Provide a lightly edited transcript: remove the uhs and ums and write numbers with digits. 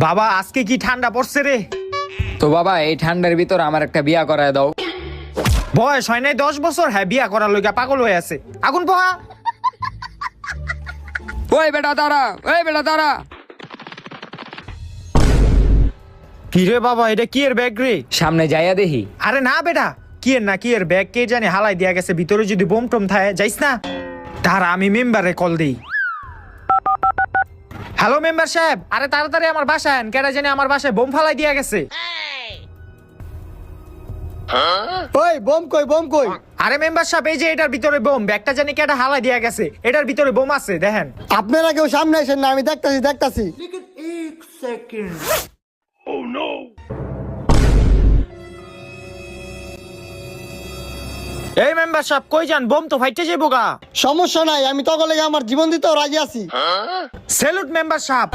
বাবা আজকে কি ঠান্ডা পড়ছে রে। তো বাবা এই ঠান্ডার ভিতর আমার একটা বিয়া করায় দাও। বয়স হয় নাই 10 বছর, হ্যাঁ বিয়া করার লইগা পাগল হয়ে আছে। আগুন পোহা। ওই বেটা দাঁড়া, ওই বেটা দাঁড়া। কি রে বাবা, এটা কি এর ব্যাগ রে? সামনে যাইয়া দেখি। আরে না বেটা, কি এর না কি এর ব্যাগ কে জানে হালাই দিয়া গেছে, ভিতরে যদি বোম টোম থাকে যাইস না। তার আমি মেম্বারে কল দেই। হ্যালো মেম্বার সাহেব, আরে তাড়াতাড়ি আমার বাসায় আন, কেডা জানে আমার বাসায় বোম ফালাই দিয়া গেছে। ওই বোম কই, বোম কই? আরে মেম্বার সাহেব, এই যে এটার ভিতরে বোম, ব্যাগটা জানি কেডা হালাই দিয়া গেছে, এটার ভিতরে বোম আছে দেখেন। আপনারা কেউ সামনে আসেন না, আমি দেখতাছি। এই মেম্বার সাহেব কই যান, বোম তো ফাইটে যাইবো গা। সমস্যা নাই, আমি তখন লেগে আমার জীবন দিতেও রাজি আছি। স্যালুট মেম্বার সাহেব।